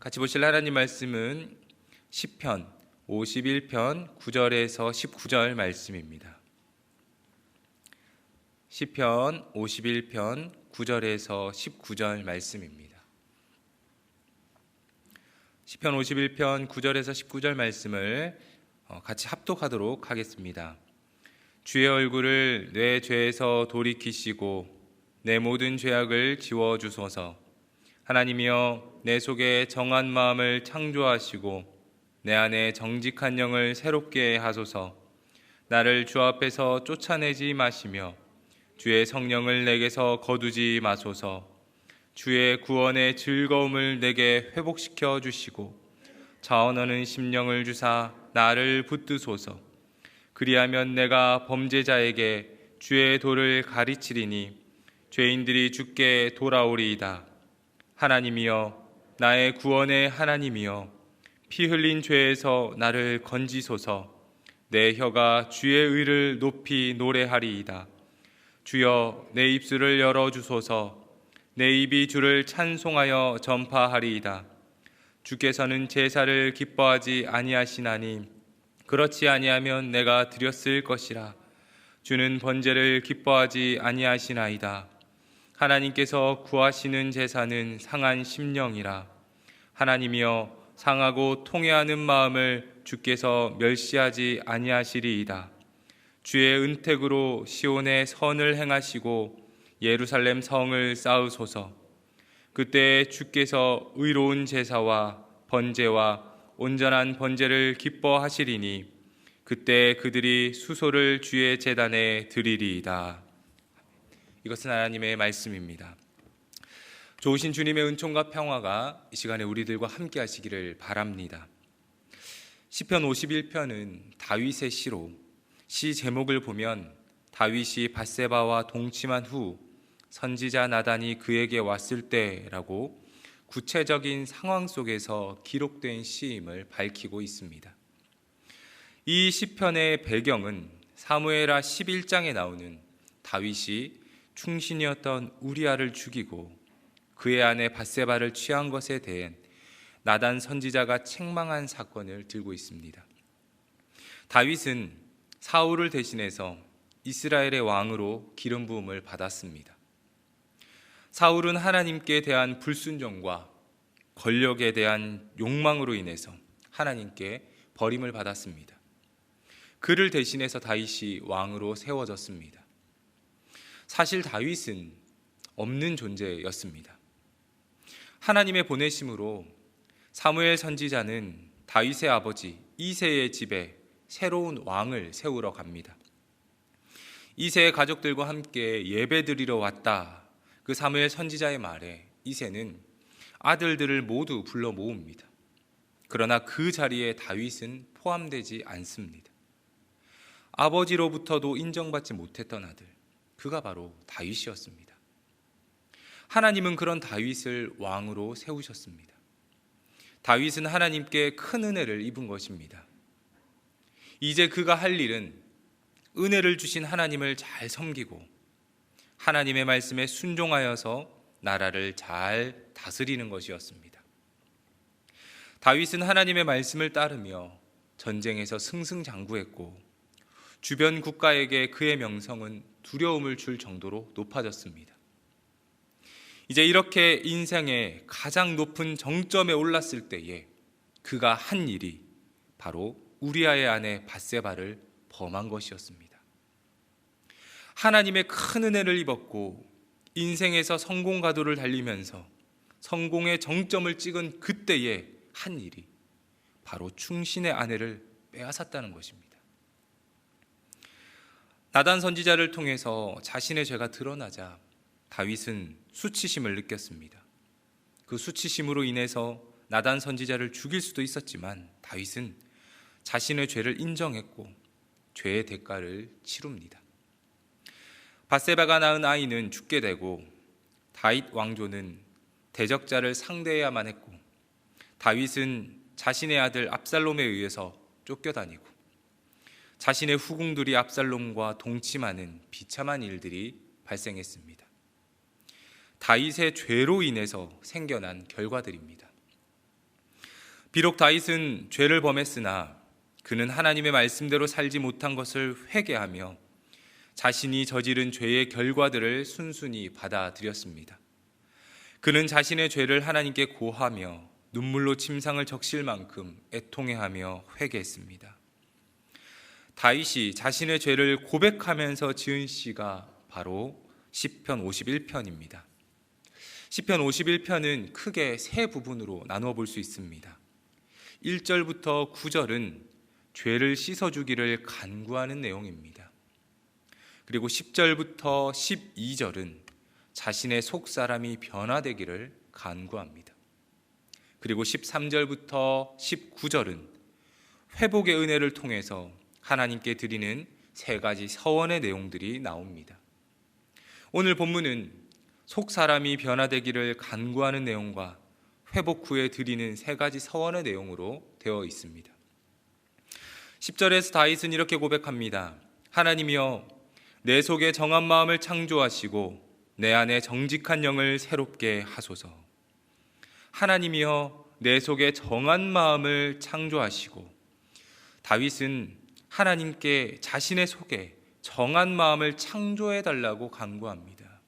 같이 보실 하나님 말씀은 시편 51편 9절에서 19절 말씀입니다. 시편 51편 9절에서 19절 말씀입니다. 시편 51편 9절에서 19절 말씀을 같이 합독하도록 하겠습니다. 주의 얼굴을 내 죄에서 돌이키시고 내 모든 죄악을 지워주소서. 하나님이여, 내 속에 정한 마음을 창조하시고 내 안에 정직한 영을 새롭게 하소서. 나를 주 앞에서 쫓아내지 마시며 주의 성령을 내게서 거두지 마소서. 주의 구원의 즐거움을 내게 회복시켜 주시고 자원하는 심령을 주사 나를 붙드소서. 그리하면 내가 범죄자에게 주의 도를 가르치리니 죄인들이 주께 돌아오리이다. 하나님이여, 나의 구원의 하나님이여, 피 흘린 죄에서 나를 건지소서. 내 혀가 주의 의를 높이 노래하리이다. 주여, 내 입술을 열어주소서. 내 입이 주를 찬송하여 전파하리이다. 주께서는 제사를 기뻐하지 아니하시나니 그렇지 아니하면 내가 드렸을 것이라. 주는 번제를 기뻐하지 아니하시나이다. 하나님께서 구하시는 제사는 상한 심령이라. 하나님이여, 상하고 통회하는 마음을 주께서 멸시하지 아니하시리이다. 주의 은택으로 시온에 선을 행하시고 예루살렘 성을 쌓으소서. 그때 주께서 의로운 제사와 번제와 온전한 번제를 기뻐하시리니 그때 그들이 수소를 주의 제단에 드리리이다. 이것은 하나님의 말씀입니다. 좋으신 주님의 은총과 평화가 이 시간에 우리들과 함께 하시기를 바랍니다. 시편 51편은 다윗의 시로, 시 제목을 보면 다윗이 밧세바와 동침한 후 선지자 나단이 그에게 왔을 때라고 구체적인 상황 속에서 기록된 시임을 밝히고 있습니다. 이 시편의 배경은 사무엘하 11장에 나오는 다윗이 충신이었던 우리아를 죽이고 그의 아내 밧세바를 취한 것에 대해 나단 선지자가 책망한 사건을 들고 있습니다. 다윗은 사울을 대신해서 이스라엘의 왕으로 기름 부음을 받았습니다. 사울은 하나님께 대한 불순종과 권력에 대한 욕망으로 인해서 하나님께 버림을 받았습니다. 그를 대신해서 다윗이 왕으로 세워졌습니다. 사실 다윗은 없는 존재였습니다. 하나님의 보내심으로 사무엘 선지자는 다윗의 아버지 이새의 집에 새로운 왕을 세우러 갑니다. 이새의 가족들과 함께 예배드리러 왔다. 그 사무엘 선지자의 말에 이새는 아들들을 모두 불러 모읍니다. 그러나 그 자리에 다윗은 포함되지 않습니다. 아버지로부터도 인정받지 못했던 아들, 그가 바로 다윗이었습니다. 하나님은 그런 다윗을 왕으로 세우셨습니다. 다윗은 하나님께 큰 은혜를 입은 것입니다. 이제 그가 할 일은 은혜를 주신 하나님을 잘 섬기고 하나님의 말씀에 순종하여서 나라를 잘 다스리는 것이었습니다. 다윗은 하나님의 말씀을 따르며 전쟁에서 승승장구했고 주변 국가에게 그의 명성은 두려움을 줄 정도로 높아졌습니다. 이제 이렇게 인생의 가장 높은 정점에 올랐을 때에 그가 한 일이 바로 우리아의 아내 밧세바를 범한 것이었습니다. 하나님의 큰 은혜를 입었고 인생에서 성공 가도를 달리면서 성공의 정점을 찍은 그때의 한 일이 바로 충신의 아내를 빼앗았다는 것입니다. 나단 선지자를 통해서 자신의 죄가 드러나자 다윗은 수치심을 느꼈습니다. 그 수치심으로 인해서 나단 선지자를 죽일 수도 있었지만 다윗은 자신의 죄를 인정했고 죄의 대가를 치릅니다. 밧세바가 낳은 아이는 죽게 되고 다윗 왕조는 대적자를 상대해야만 했고 다윗은 자신의 아들 압살롬에 의해서 쫓겨다니고 자신의 후궁들이 압살롬과 동침하는 비참한 일들이 발생했습니다. 다윗의 죄로 인해서 생겨난 결과들입니다. 비록 다윗은 죄를 범했으나 그는 하나님의 말씀대로 살지 못한 것을 회개하며 자신이 저지른 죄의 결과들을 순순히 받아들였습니다. 그는 자신의 죄를 하나님께 고하며 눈물로 침상을 적실 만큼 애통해하며 회개했습니다. 다윗이 자신의 죄를 고백하면서 지은 시가 바로 시편 51편입니다. 시편 51편은 크게 세 부분으로 나누어 볼 수 있습니다. 1절부터 9절은 죄를 씻어주기를 간구하는 내용입니다. 그리고 10절부터 12절은 자신의 속사람이 변화되기를 간구합니다. 그리고 13절부터 19절은 회복의 은혜를 통해서 하나님께 드리는 세 가지 서원의 내용들이 나옵니다. 오늘 본문은 속사람이 변화되기를 간구하는 내용과 회복 후에 드리는 세 가지 서원의 내용으로 되어 있습니다. 10절에서 다윗은 이렇게 고백합니다. 하나님이여, 내 속에 정한 마음을 창조하시고 내 안에 정직한 영을 새롭게 하소서. 하나님이여, 내 속에 정한 마음을 창조하시고, 다윗은 하나님께 자신의 속에 정한 마음을 창조해 달라고 간구합니다.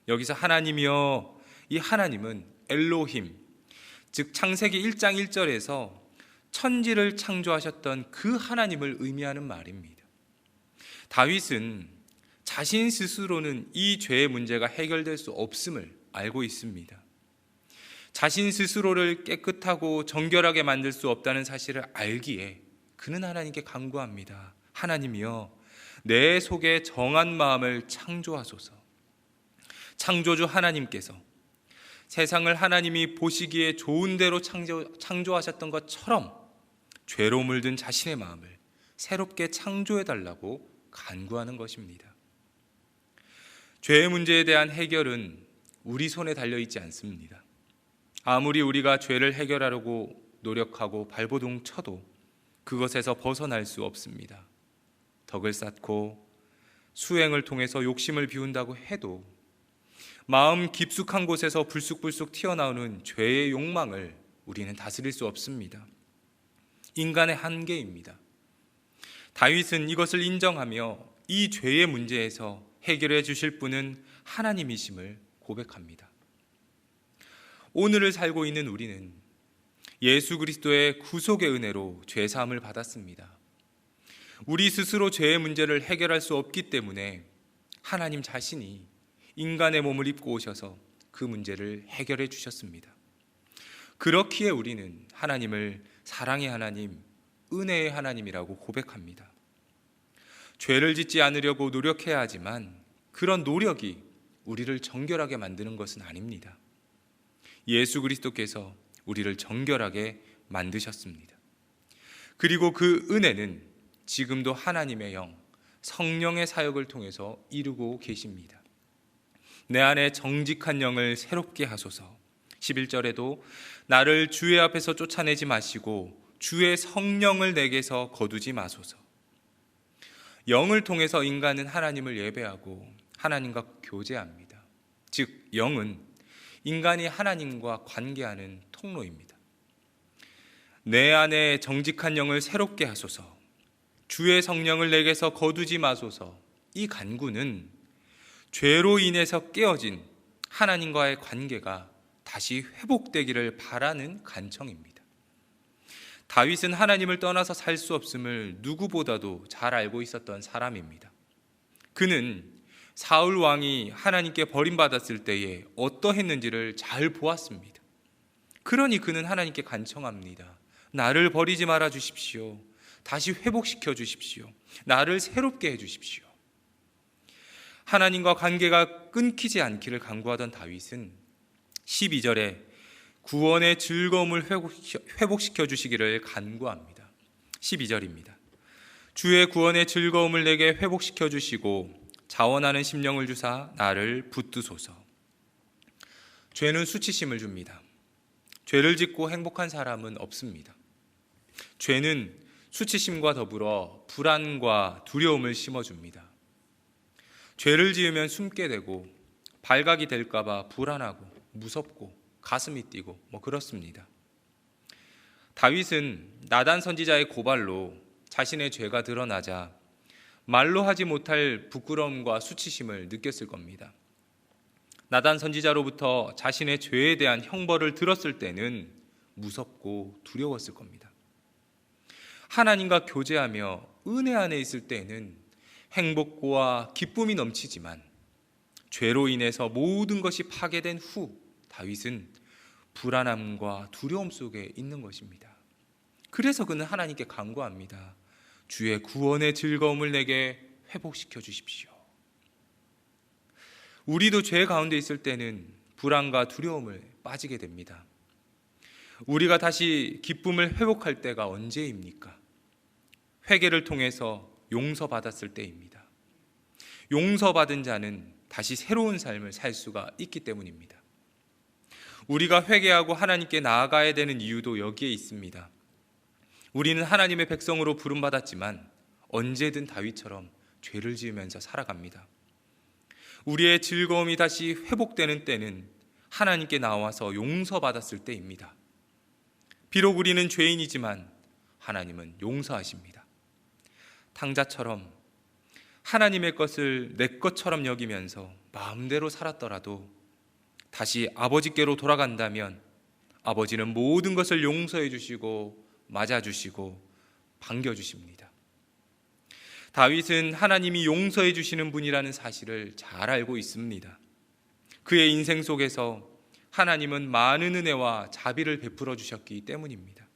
여기서 하나님이여, 이 하나님은 엘로힘, 즉 창세기 1장 1절에서 천지를 창조하셨던 그 하나님을 의미하는 말입니다. 다윗은 자신 스스로는 이 죄의 문제가 해결될 수 없음을 알고 있습니다. 자신 스스로를 깨끗하고 정결하게 만들 수 없다는 사실을 알기에 그는 하나님께 간구합니다. 하나님이여, 내 속에 정한 마음을 창조하소서. 창조주 하나님께서 세상을 하나님이 보시기에 좋은 대로 창조하셨던 것처럼 죄로 물든 자신의 마음을 새롭게 창조해달라고 간구하는 것입니다. 죄의 문제에 대한 해결은 우리 손에 달려있지 않습니다. 아무리 우리가 죄를 해결하려고 노력하고 발버둥 쳐도 그것에서 벗어날 수 없습니다. 덕을 쌓고 수행을 통해서 욕심을 비운다고 해도 마음 깊숙한 곳에서 불쑥불쑥 튀어나오는 죄의 욕망을 우리는 다스릴 수 없습니다. 인간의 한계입니다. 다윗은 이것을 인정하며 이 죄의 문제에서 해결해 주실 분은 하나님이심을 고백합니다. 오늘을 살고 있는 우리는 예수 그리스도의 구속의 은혜로 죄사함을 받았습니다. 우리 스스로 죄의 문제를 해결할 수 없기 때문에 하나님 자신이 인간의 몸을 입고 오셔서 그 문제를 해결해 주셨습니다. 그렇기에 우리는 하나님을 사랑의 하나님, 은혜의 하나님이라고 고백합니다. 죄를 짓지 않으려고 노력해야 하지만 그런 노력이 우리를 정결하게 만드는 것은 아닙니다. 예수 그리스도께서 우리를 정결하게 만드셨습니다. 그리고 그 은혜는 지금도 하나님의 영, 성령의 사역을 통해서 이루고 계십니다. 내 안에 정직한 영을 새롭게 하소서. 11절에도 나를 주의 앞에서 쫓아내지 마시고 주의 성령을 내게서 거두지 마소서. 영을 통해서 인간은 하나님을 예배하고 하나님과 교제합니다. 즉 영은 인간이 하나님과 관계하는 통로입니다. 내 안에 정직한 영을 새롭게 하소서. 주의 성령을 내게서 거두지 마소서. 이 간구는 죄로 인해서 깨어진 하나님과의 관계가 다시 회복되기를 바라는 간청입니다. 다윗은 하나님을 떠나서 살 수 없음을 누구보다도 잘 알고 있었던 사람입니다. 그는 사울 왕이 하나님께 버림받았을 때에 어떠했는지를 잘 보았습니다. 그러니 그는 하나님께 간청합니다. 나를 버리지 말아 주십시오. 다시 회복시켜 주십시오. 나를 새롭게 해 주십시오. 하나님과 관계가 끊기지 않기를 간구하던 다윗은 12절에 구원의 즐거움을 회복시켜 주시기를 간구합니다. 12절입니다. 주의 구원의 즐거움을 내게 회복시켜 주시고 자원하는 심령을 주사 나를 붙드소서. 죄는 수치심을 줍니다. 죄를 짓고 행복한 사람은 없습니다. 죄는 수치심과 더불어 불안과 두려움을 심어줍니다. 죄를 지으면 숨게 되고 발각이 될까 봐 불안하고 무섭고 가슴이 뛰고 그렇습니다. 다윗은 나단 선지자의 고발로 자신의 죄가 드러나자 말로 하지 못할 부끄러움과 수치심을 느꼈을 겁니다. 나단 선지자로부터 자신의 죄에 대한 형벌을 들었을 때는 무섭고 두려웠을 겁니다. 하나님과 교제하며 은혜 안에 있을 때는 행복과 기쁨이 넘치지만 죄로 인해서 모든 것이 파괴된 후 다윗은 불안함과 두려움 속에 있는 것입니다. 그래서 그는 하나님께 간구합니다. 주의 구원의 즐거움을 내게 회복시켜 주십시오. 우리도 죄 가운데 있을 때는 불안과 두려움을 빠지게 됩니다. 우리가 다시 기쁨을 회복할 때가 언제입니까? 회개를 통해서 용서받았을 때입니다. 용서받은 자는 다시 새로운 삶을 살 수가 있기 때문입니다. 우리가 회개하고 하나님께 나아가야 되는 이유도 여기에 있습니다. 우리는 하나님의 백성으로 부름받았지만 언제든 다윗처럼 죄를 지으면서 살아갑니다. 우리의 즐거움이 다시 회복되는 때는 하나님께 나와서 용서받았을 때입니다. 비록 우리는 죄인이지만 하나님은 용서하십니다. 탕자처럼 하나님의 것을 내 것처럼 여기면서 마음대로 살았더라도 다시 아버지께로 돌아간다면 아버지는 모든 것을 용서해 주시고 맞아주시고 반겨주십니다. 다윗은 하나님이 용서해 주시는 분이라는 사실을 잘 알고 있습니다. 그의 인생 속에서 하나님은 많은 은혜와 자비를 베풀어 주셨기 때문입니다.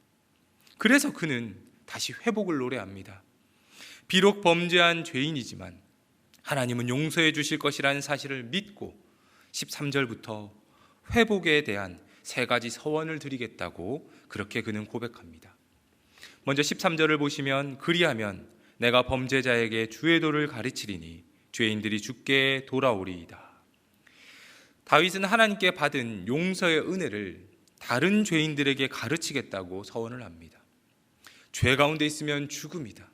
그래서 그는 다시 회복을 노래합니다. 비록 범죄한 죄인이지만 하나님은 용서해 주실 것이라는 사실을 믿고 13절부터 회복에 대한 3가지 서원을 드리겠다고 그렇게 그는 고백합니다. 먼저 13절을 보시면 그리하면 내가 범죄자에게 주의 도를 가르치리니 죄인들이 주께 돌아오리이다. 다윗은 하나님께 받은 용서의 은혜를 다른 죄인들에게 가르치겠다고 서원을 합니다. 죄 가운데 있으면 죽음이다.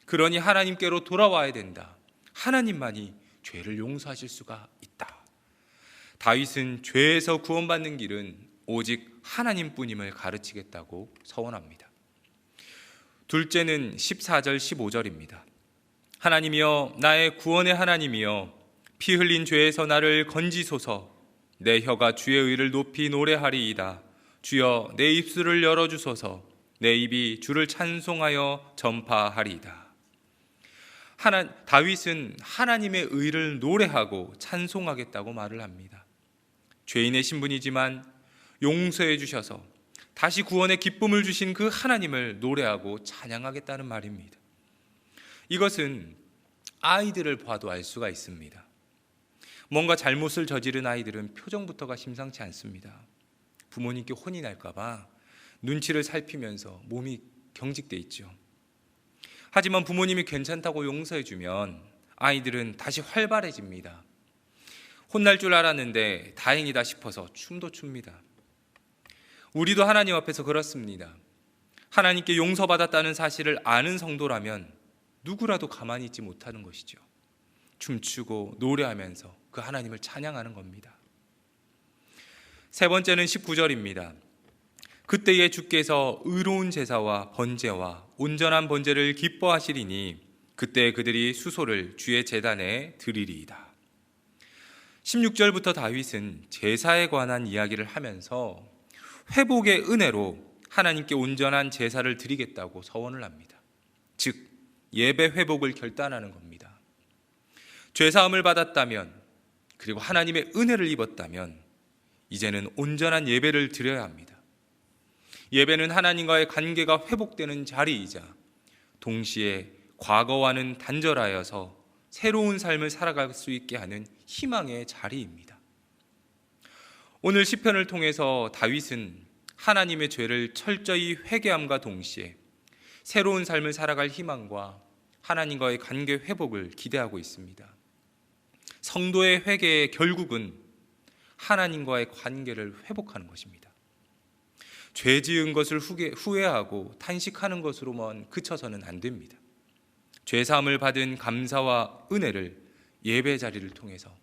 그러니 하나님께로 돌아와야 된다. 하나님만이 죄를 용서하실 수가 있다. 다윗은 죄에서 구원받는 길은 오직 하나님뿐임을 가르치겠다고 서원합니다. 둘째는 14절 15절입니다. 하나님이여 나의 구원의 하나님이여 피 흘린 죄에서 나를 건지소서. 내 혀가 주의 의를 높이 노래하리이다. 주여 내 입술을 열어주소서. 내 입이 주를 찬송하여 전파하리이다. 다윗은 하나님의 의를 노래하고 찬송하겠다고 말을 합니다. 죄인의 신분이지만 용서해 주셔서 다시 구원의 기쁨을 주신 그 하나님을 노래하고 찬양하겠다는 말입니다. 이것은 아이들을 봐도 알 수가 있습니다. 뭔가 잘못을 저지른 아이들은 표정부터가 심상치 않습니다. 부모님께 혼이 날까 봐 눈치를 살피면서 몸이 경직돼 있죠. 하지만 부모님이 괜찮다고 용서해 주면 아이들은 다시 활발해집니다. 혼날 줄 알았는데 다행이다 싶어서 춤도 춥니다. 우리도 하나님 앞에서 그렇습니다. 하나님께 용서받았다는 사실을 아는 성도라면 누구라도 가만히 있지 못하는 것이죠. 춤추고 노래하면서 그 하나님을 찬양하는 겁니다. 세 번째는 19절입니다. 그때에 주께서 의로운 제사와 번제와 온전한 번제를 기뻐하시리니 그때 그들이 수소를 주의 제단에 드리리이다. 16절부터 다윗은 제사에 관한 이야기를 하면서 회복의 은혜로 하나님께 온전한 제사를 드리겠다고 서원을 합니다. 즉 예배 회복을 결단하는 겁니다. 죄사함을 받았다면 그리고 하나님의 은혜를 입었다면 이제는 온전한 예배를 드려야 합니다. 예배는 하나님과의 관계가 회복되는 자리이자 동시에 과거와는 단절하여서 새로운 삶을 살아갈 수 있게 하는 희망의 자리입니다. 오늘 시편을 통해서 다윗은 하나님의 죄를 철저히 회개함과 동시에 새로운 삶을 살아갈 희망과 하나님과의 관계 회복을 기대하고 있습니다. 성도의 회개의 결국은 하나님과의 관계를 회복하는 것입니다. 죄 지은 것을 후회하고 탄식하는 것으로만 그쳐서는 안 됩니다. 죄사함을 받은 감사와 은혜를 예배 자리를 통해서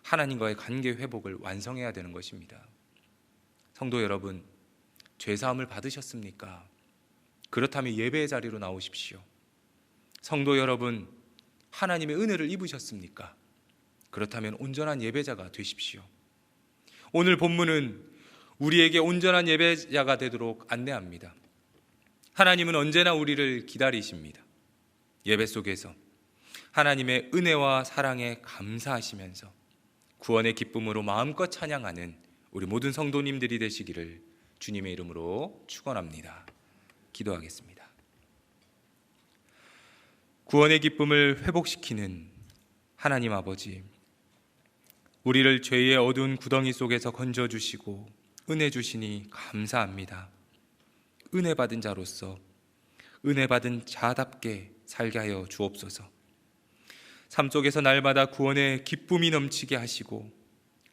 하나님과의 관계 회복을 완성해야 되는 것입니다. 성도 여러분, 죄사함을 받으셨습니까? 그렇다면 예배의 자리로 나오십시오. 성도 여러분, 하나님의 은혜를 입으셨습니까? 그렇다면 온전한 예배자가 되십시오. 오늘 본문은 우리에게 온전한 예배자가 되도록 안내합니다. 하나님은 언제나 우리를 기다리십니다. 예배 속에서 하나님의 은혜와 사랑에 감사하시면서 구원의 기쁨으로 마음껏 찬양하는 우리 모든 성도님들이 되시기를 주님의 이름으로 축원합니다. 기도하겠습니다. 구원의 기쁨을 회복시키는 하나님 아버지, 우리를 죄의 어두운 구덩이 속에서 건져주시고 은혜 주시니 감사합니다. 은혜 받은 자로서 은혜 받은 자답게 살게 하여 주옵소서. 삶 속에서 날마다 구원의 기쁨이 넘치게 하시고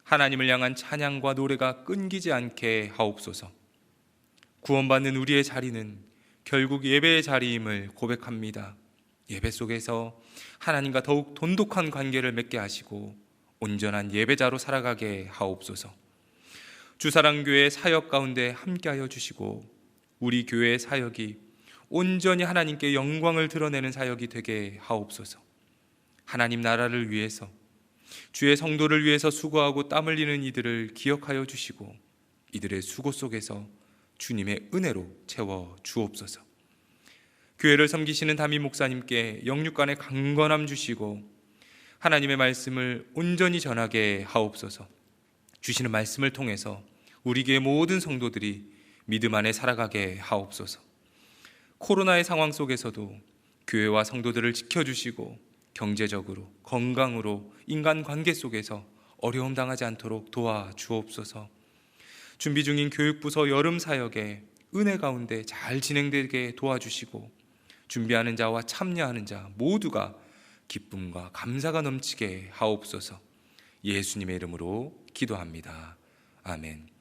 하나님을 향한 찬양과 노래가 끊기지 않게 하옵소서. 구원받는 우리의 자리는 결국 예배의 자리임을 고백합니다. 예배 속에서 하나님과 더욱 돈독한 관계를 맺게 하시고 온전한 예배자로 살아가게 하옵소서. 주사랑교회 사역 가운데 함께하여 주시고 우리 교회의 사역이 온전히 하나님께 영광을 드러내는 사역이 되게 하옵소서. 하나님 나라를 위해서 주의 성도를 위해서 수고하고 땀 흘리는 이들을 기억하여 주시고 이들의 수고 속에서 주님의 은혜로 채워 주옵소서. 교회를 섬기시는 담임 목사님께 영육간의 강건함 주시고 하나님의 말씀을 온전히 전하게 하옵소서. 주시는 말씀을 통해서 우리 교회 모든 성도들이 믿음 안에 살아가게 하옵소서. 코로나의 상황 속에서도 교회와 성도들을 지켜주시고 경제적으로 건강으로 인간관계 속에서 어려움 당하지 않도록 도와주옵소서. 준비 중인 교육부서 여름 사역에 은혜 가운데 잘 진행되게 도와주시고 준비하는 자와 참여하는 자 모두가 기쁨과 감사가 넘치게 하옵소서. 예수님의 이름으로 기도합니다. 아멘.